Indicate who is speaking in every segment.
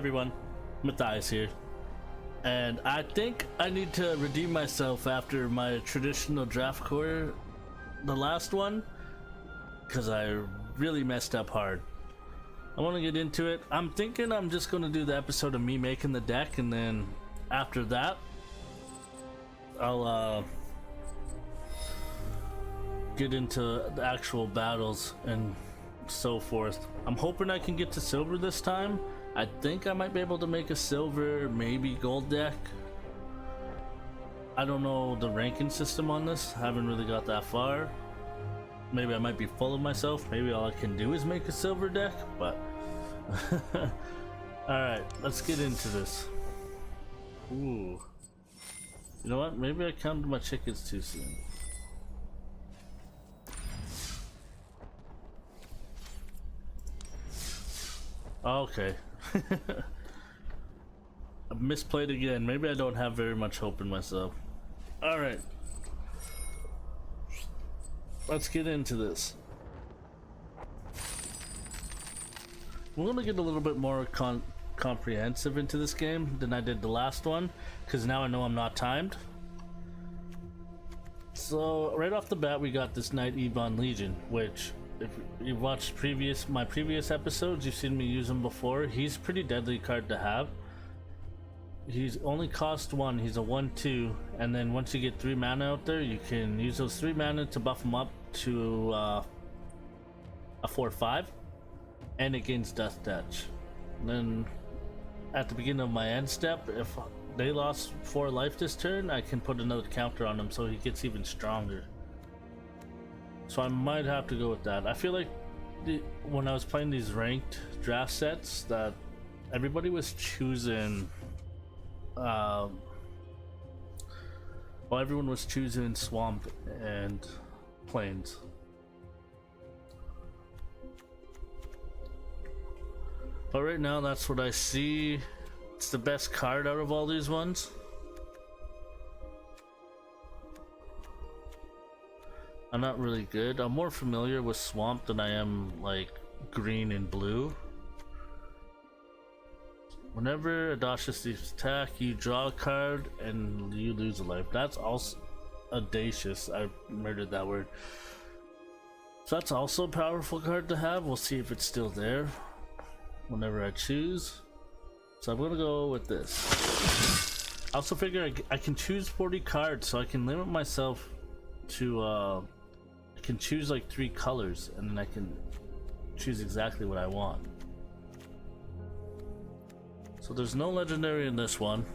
Speaker 1: everyone, Matthias here, and I think I need to redeem myself after my traditional draft core, the last one, because I really messed up hard. I want to get into it. I'm thinking I'm just going to do the episode of me making the deck, and then after that I'll get into the actual battles and so forth. I'm hoping I can get to silver this time. I think I might be able to make a silver, maybe gold deck. I don't know the ranking system on this. I haven't really got that far. Maybe I might be full of myself. Maybe all I can do is make a silver deck, but alright, let's get into this. Ooh. You know what? Maybe I counted my chickens too soon. Okay. I misplayed again. Maybe I don't have very much hope in myself. Alright. Let's get into this. I'm gonna get a little bit more comprehensive into this game than I did the last one, because now I know I'm not timed. So right off the bat we got this Knight Ebon Legion, which if you've watched my previous episodes, you've seen me use him before. He's a pretty deadly card to have. He's only cost 1, he's a 1/2, and then once you get 3 mana out there, you can use those 3 mana to buff him up to a 4/5, and it gains Death Touch. And then at the beginning of my end step, if they lost 4 life this turn, I can put another counter on him so he gets even stronger. So I might have to go with that. I feel like when I was playing these ranked draft sets, that everybody was choosing everyone was choosing Swamp and Plains. But right now that's what I see. It's the best card out of all these ones. I'm not really good. I'm more familiar with Swamp than I am like green and blue. Whenever Audacious Thief's attack, you draw a card and you lose a life. That's also audacious. I murdered that word. So that's also a powerful card to have. We'll see if it's still there whenever I choose. So I'm gonna go with this. I also figure I can choose 40 cards, so I can limit myself to I can choose like 3 colors, and then I can choose exactly what I want. So there's no legendary in this one.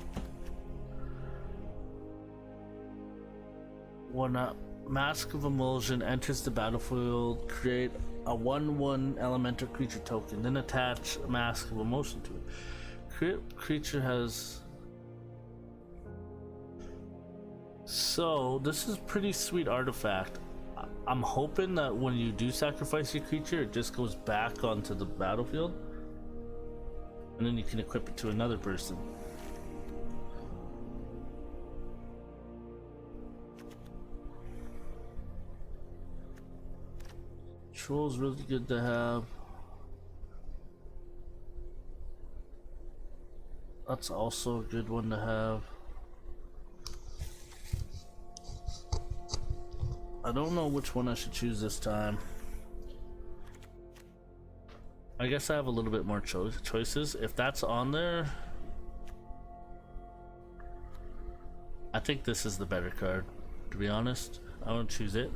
Speaker 1: When a Mask of Emulsion enters the battlefield, create a 1/1 elemental creature token, then attach a Mask of Emotion to it. Creature has... So this is pretty sweet artifact. I'm hoping that when you do sacrifice your creature, it just goes back onto the battlefield, and then you can equip it to another person. Troll's really good to have. That's also a good one to have. I don't know which one I should choose this time. I guess I have a little bit more choices. If that's on there, I think this is the better card, to be honest. I want to choose it.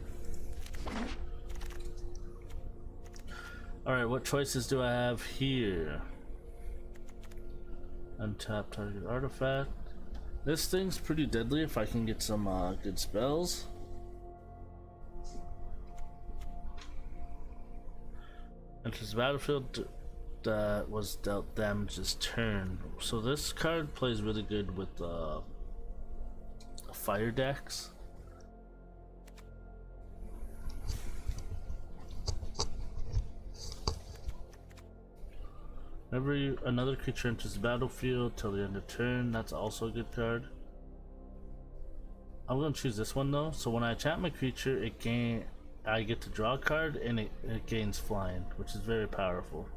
Speaker 1: Alright, what choices do I have here? Untap target artifact. This thing's pretty deadly if I can get some good spells. Enters the battlefield that was dealt damage this turn. So this card plays really good with fire decks. Whenever another creature enters the battlefield till the end of turn, that's also a good card. I'm gonna choose this one though. So when I enchant my creature, I get to draw a card and it gains flying, which is very powerful.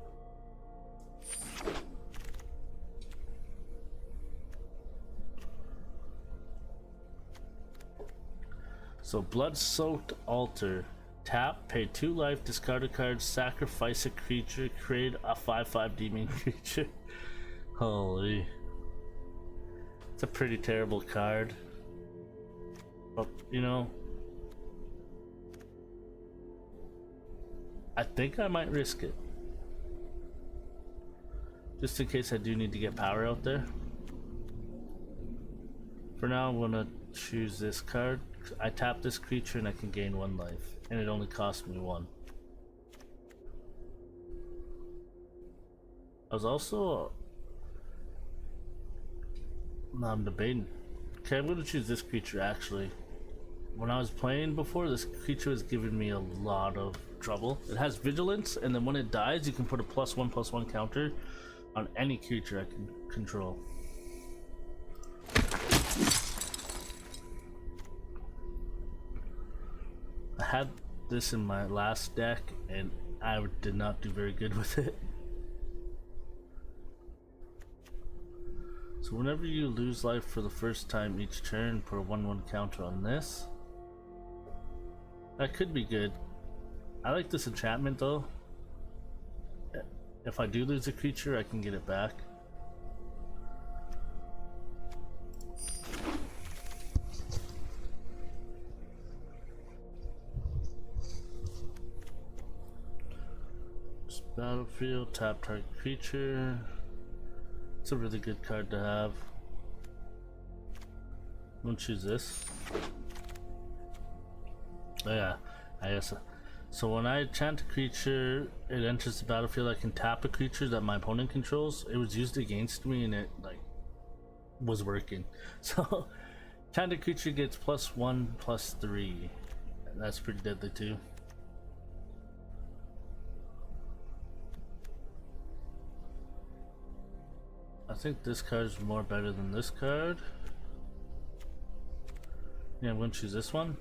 Speaker 1: So blood-soaked altar. Tap, pay 2 life, discard a card, sacrifice a creature, create a 5/5 demon creature. Holy. It's a pretty terrible card. But, you know, I think I might risk it. Just in case I do need to get power out there. For now, I'm gonna choose this card. I tap this creature and I can gain 1 life. And it only costs me 1. I was also... I'm debating. Okay, I'm gonna choose this creature actually. When I was playing before, this creature was giving me a lot of trouble. It has vigilance, and then when it dies, you can put a +1/+1 counter on any creature I can control. I had this in my last deck, and I did not do very good with it. So whenever you lose life for the first time each turn, put a 1/1 counter on this. That could be good. I like this enchantment though. If I do lose a creature, I can get it back. Just battlefield, tap target creature. It's a really good card to have. I'm gonna choose this. Oh yeah, I guess. So when I enchant a creature, it enters the battlefield. I can tap a creature that my opponent controls. It was used against me, and it like was working. So enchanted creature gets +1/+3. And that's pretty deadly too. I think this card is more better than this card. Yeah, I'm gonna choose this one.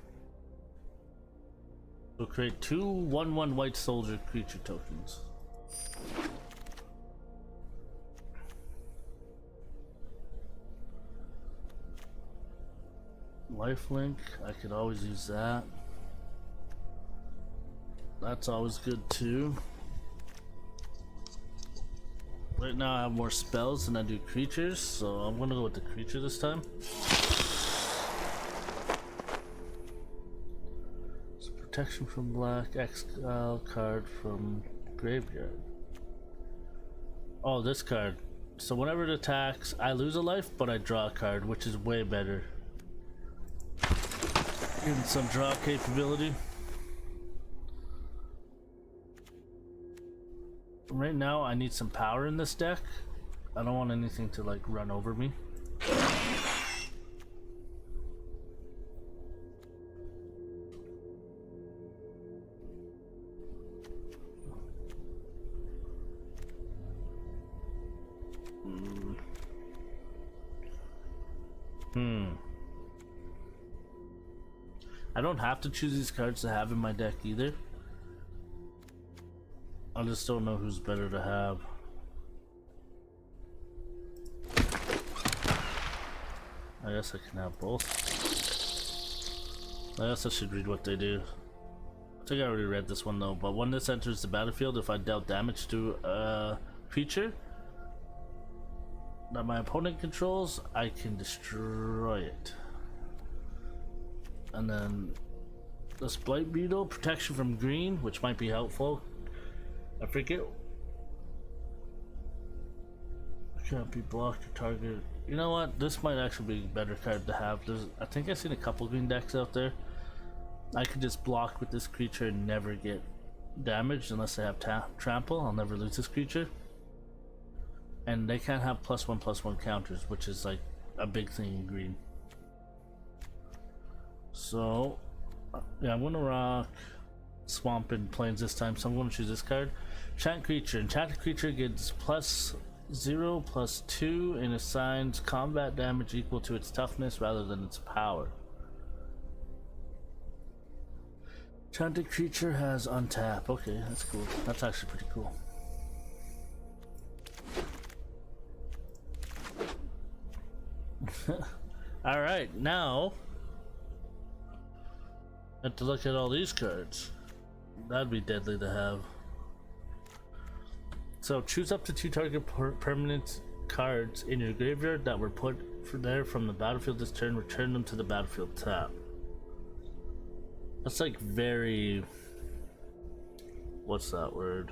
Speaker 1: We'll create 2 1/1 white soldier creature tokens. Lifelink, I could always use that. That's always good too. Right now I have more spells than I do creatures, so I'm gonna go with the creature this time. So protection from black, exile card from graveyard. Oh, this card. So whenever it attacks, I lose a life, but I draw a card, which is way better. Getting some draw capability. Right now I need some power in this deck. I don't want anything to like run over me. I don't have to choose these cards to have in my deck either. I just don't know who's better to have. I guess I can have both. I guess I should read what they do. I think I already read this one though, but when this enters the battlefield, if I dealt damage to a creature that my opponent controls, I can destroy it. And then this Blight Beetle, protection from green, which might be helpful. I forget. Can't be blocked or targeted. You know what? This might actually be a better card to have. I think I've seen a couple green decks out there. I could just block with this creature and never get damaged unless I have trample. I'll never lose this creature. And they can't have +1/+1 counters, which is like a big thing in green. So yeah, I'm gonna rock Swamp and Plains this time, so I'm gonna choose this card. Enchant creature. Enchanted creature gets +0/+2 and assigns combat damage equal to its toughness rather than its power. Enchanted creature has untap. Okay, that's cool. That's actually pretty cool. Alright, now Have to look at all these cards. That'd be deadly to have. So choose up to 2 target permanent cards in your graveyard that were put there from the battlefield this turn. Return them to the battlefield tap. That's like very... what's that word?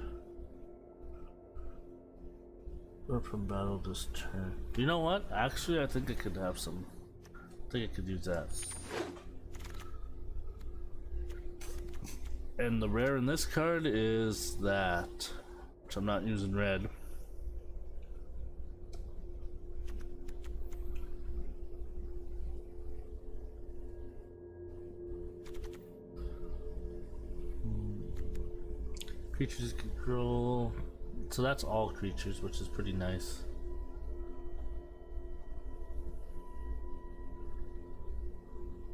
Speaker 1: Or from battle this turn. You know what? Actually, I think I could have some. I think I could use that. And the rare in this card is that, which I'm not using red. Creatures control. So that's all creatures, which is pretty nice.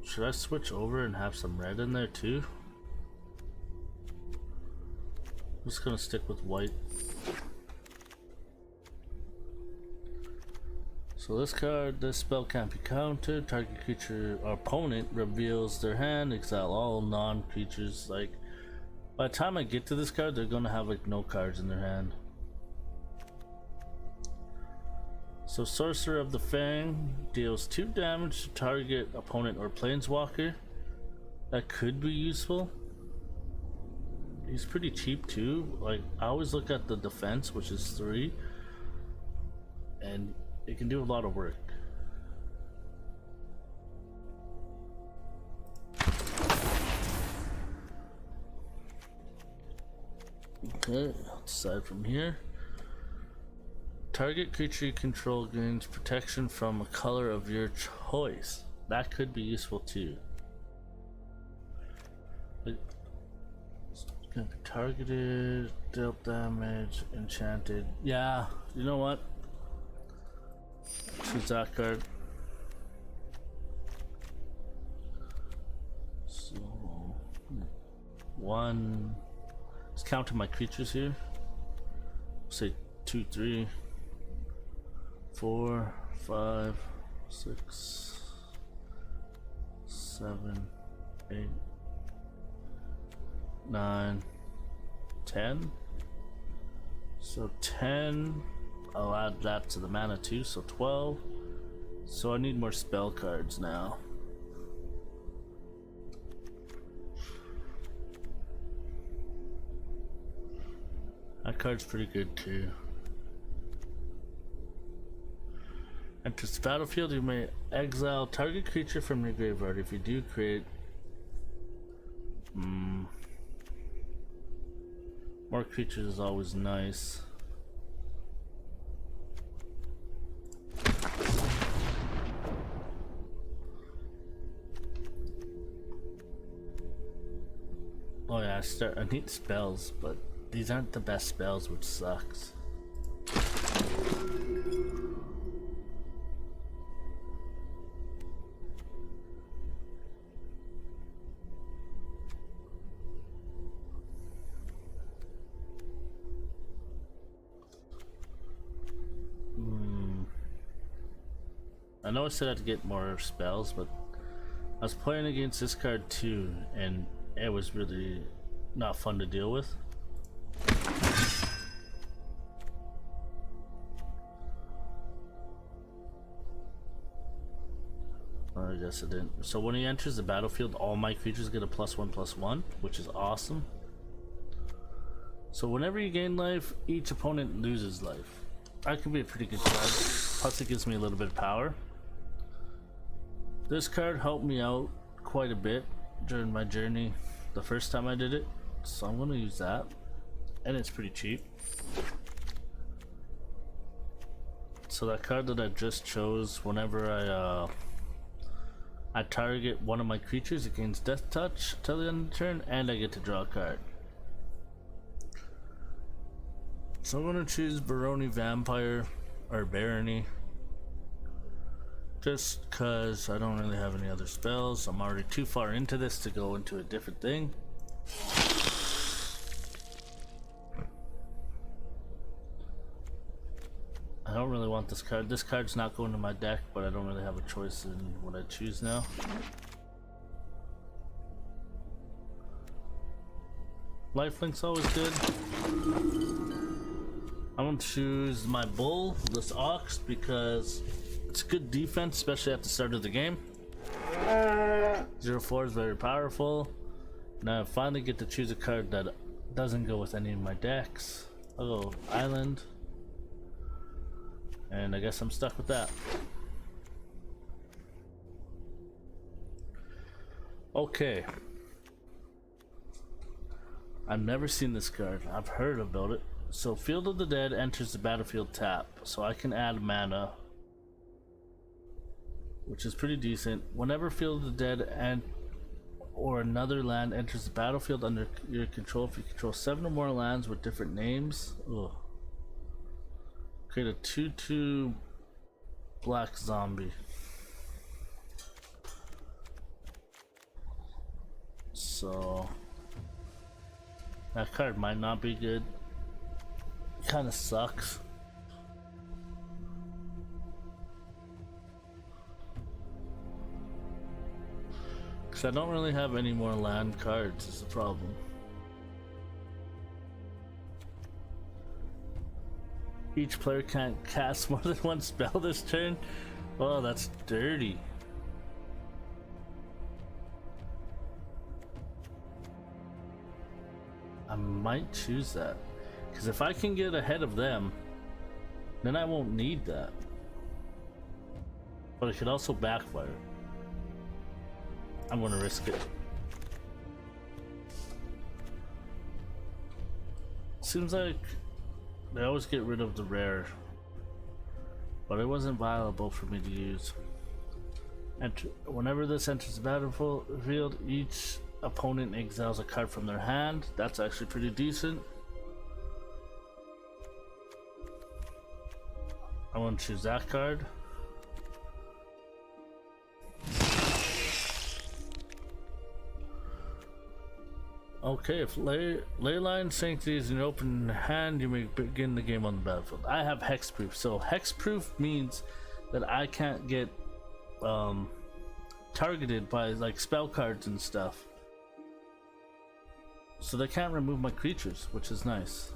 Speaker 1: Should I switch over and have some red in there too? I'm just gonna stick with white. So this card, this spell can't be countered. Target creature or opponent reveals their hand, exile all non-creatures. Like, by the time I get to this card, they're gonna have like no cards in their hand. So Sorcerer of the Fang deals 2 damage to target opponent or planeswalker. That could be useful. He's pretty cheap too. Like, I always look at the defense, which is 3, and it can do a lot of work. Okay, aside from here, target creature you control gains protection from a color of your choice. That could be useful too. It can be targeted, dealt damage, enchanted. Yeah, you know what? Choose that card. So, 1. Let's count my creatures here. Say 2, 3, 4, 5, 6, 7, 8, 9, 10. So 10. I'll add that to the mana too, so 12. So I need more spell cards now. That card's pretty good too. Enters the battlefield, you may exile target creature from your graveyard. If you do, create more creatures is always nice. Oh yeah, I need spells, but these aren't the best spells, which sucks. I know I said I'd get more spells, but I was playing against this card too, and it was really not fun to deal with. I guess it didn't. So when he enters the battlefield, all my creatures get a +1/+1, which is awesome. So whenever you gain life, each opponent loses life. That could be a pretty good card. Plus it gives me a little bit of power. This card helped me out quite a bit during my journey the first time I did it, so I'm gonna use that, and it's pretty cheap. So that card that I just chose, whenever I target one of my creatures, it gains Death Touch till the end of the turn, and I get to draw a card. So I'm gonna choose Barony Vampire or Barony, just cause I don't really have any other spells. I'm already too far into this to go into a different thing. I don't really want this card. This card's not going to my deck, but I don't really have a choice in what I choose now. Lifelink's always good. I'm gonna choose my bull, this ox, because it's good defense, especially at the start of the game. 0-4 is very powerful. Now I finally get to choose a card that doesn't go with any of my decks. I'll go Island. And I guess I'm stuck with that. Okay. I've never seen this card. I've heard about it. So Field of the Dead enters the battlefield tap. So I can add mana, which is pretty decent. Whenever Field of the Dead and or another land enters the battlefield under your control, if you control 7 or more lands with different names, create a 2/2 black zombie. So that card might not be good. It kind of sucks. Because I don't really have any more land cards is the problem. Each player can't cast more than one spell this turn. Oh, that's dirty. I might choose that. Because if I can get ahead of them, then I won't need that. But it could also backfire. I'm gonna risk it. Seems like they always get rid of the rare, but it wasn't viable for me to use. And whenever this enters the battlefield, each opponent exiles a card from their hand. That's actually pretty decent. I want to choose that card. Okay, if Leyline Sanctity is in your open hand, you may begin the game on the battlefield. I have hexproof, so hexproof means that I can't get targeted by like spell cards and stuff. So they can't remove my creatures, which is nice.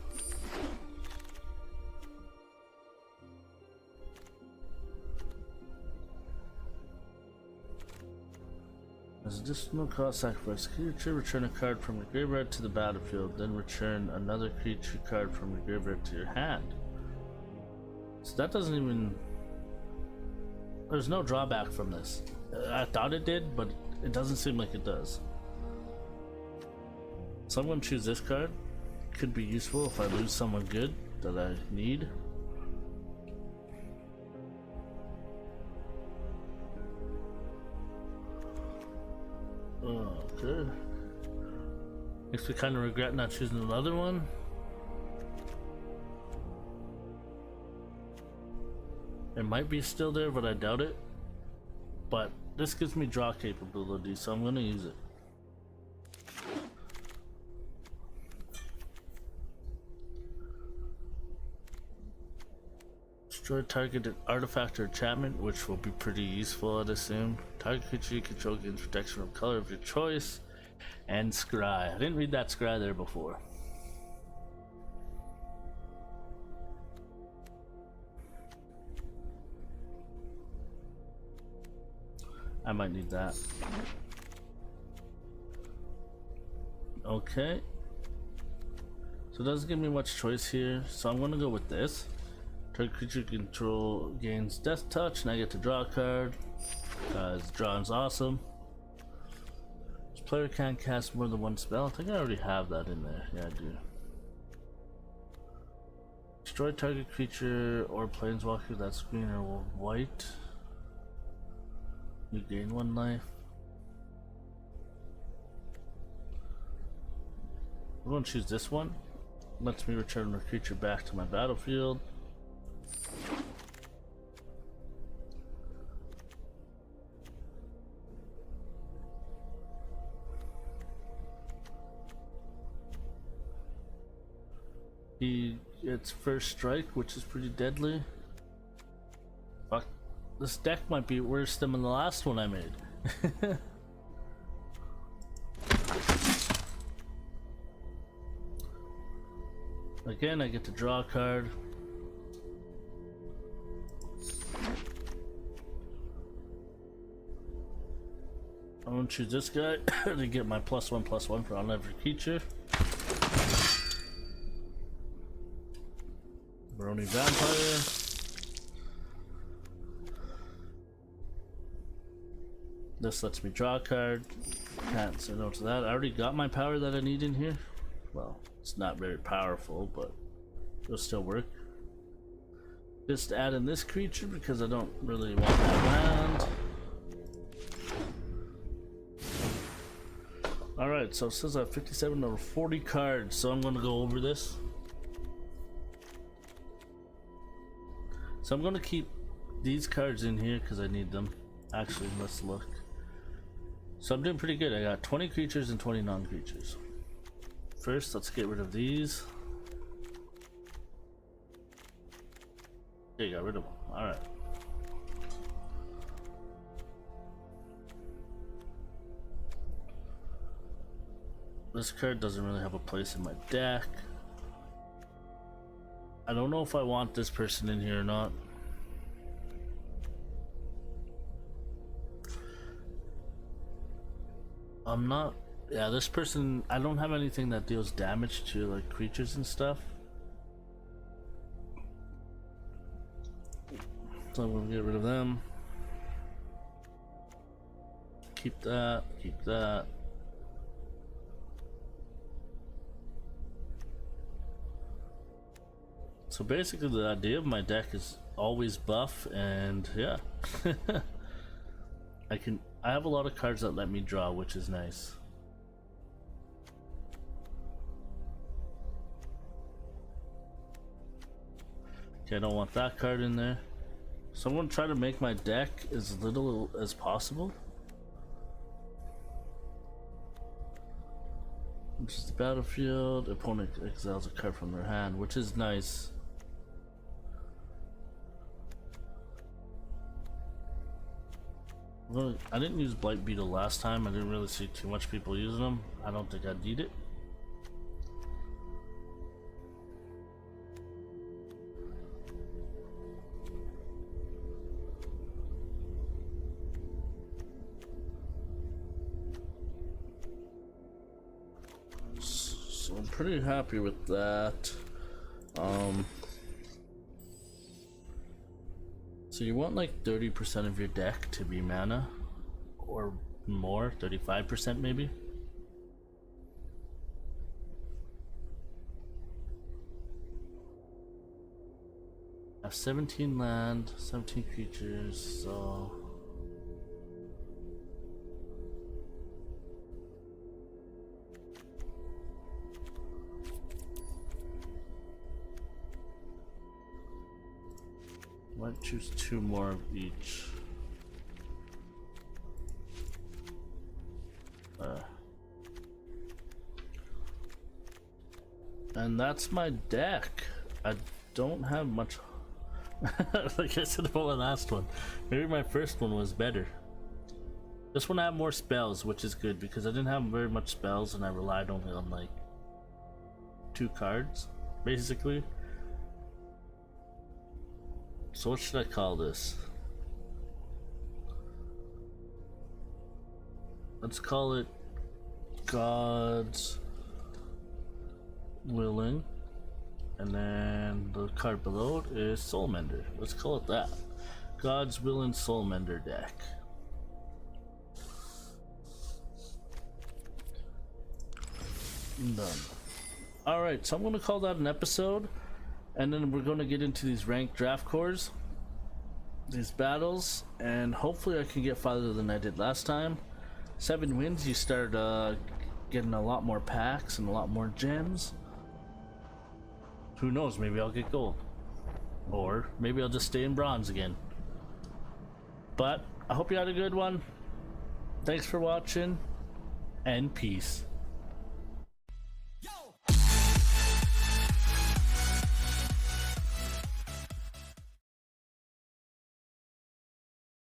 Speaker 1: As additional cost, sacrifice a creature, return a card from your graveyard to the battlefield, then return another creature card from your graveyard to your hand. So that doesn't even... There's no drawback from this. I thought it did, but it doesn't seem like it does. So I'm going to choose this card. Could be useful if I lose someone good that I need. Okay. Makes me kind of regret not choosing another one. It might be still there, but I doubt it. But this gives me draw capability, so I'm going to use it. Destroy targeted artifact or enchantment, which will be pretty useful, I'd assume. Target creature you control gains protection from color of your choice. And scry. I didn't read that scry there before. I might need that. Okay. So it doesn't give me much choice here, so I'm gonna go with this. Target creature control gains Death Touch, and I get to draw a card, because drawing's awesome. This player can't cast more than one spell. I think I already have that in there. Yeah, I do. Destroy target creature or planeswalker that's green or white. You gain 1 life. I'm going to choose this one. Lets me return a creature back to my battlefield. He gets first strike, which is pretty deadly. Fuck. This deck might be worse than the last one I made. Again, I get to draw a card. I'm gonna choose this guy to get my +1/+1 for on every creature. Brony Vampire. This lets me draw a card. Can't say no to that. I already got my power that I need in here. Well, it's not very powerful, but it'll still work. Just add in this creature because I don't really want that land. Alright, so it says I have 57 over 40 cards, so I'm gonna go over this. So I'm gonna keep these cards in here because I need them. Actually, let's look. So I'm doing pretty good. I got 20 creatures and 20 non-creatures. First, let's get rid of these. Okay, got rid of them. Alright. This card doesn't really have a place in my deck. I don't know if I want this person in here or not. I'm not. Yeah, this person. I don't have anything that deals damage to like creatures and stuff. So I'm gonna get rid of them. Keep that. Keep that. So basically the idea of my deck is always buff, and yeah. I have a lot of cards that let me draw, which is nice. Okay, I don't want that card in there. So I'm gonna try to make my deck as little as possible. Which is the battlefield. Opponent exiles a card from their hand, which is nice. Well, I didn't use Blight Beetle last time. I didn't really see too much people using them. I don't think I need it. So I'm pretty happy with that. So you want like 30% of your deck to be mana, or more, 35% maybe. I have 17 land, 17 creatures, so might choose 2 more of each. And that's my deck. I don't have much. Like I said about my last one, maybe my first one was better. This one I have more spells, which is good because I didn't have very much spells and I relied only on like 2 cards, basically. So what should I call this? Let's call it God's Willing, and then the card below it is Soul Mender. Let's call it that. God's Willing Soul Mender deck. Done. Alright, so I'm going to call that an episode. And then we're going to get into these ranked draft cores, these battles, and hopefully I can get farther than I did last time. 7 wins, you start getting a lot more packs and a lot more gems. Who knows, maybe I'll get gold. Or maybe I'll just stay in bronze again. But I hope you had a good one. Thanks for watching, and peace.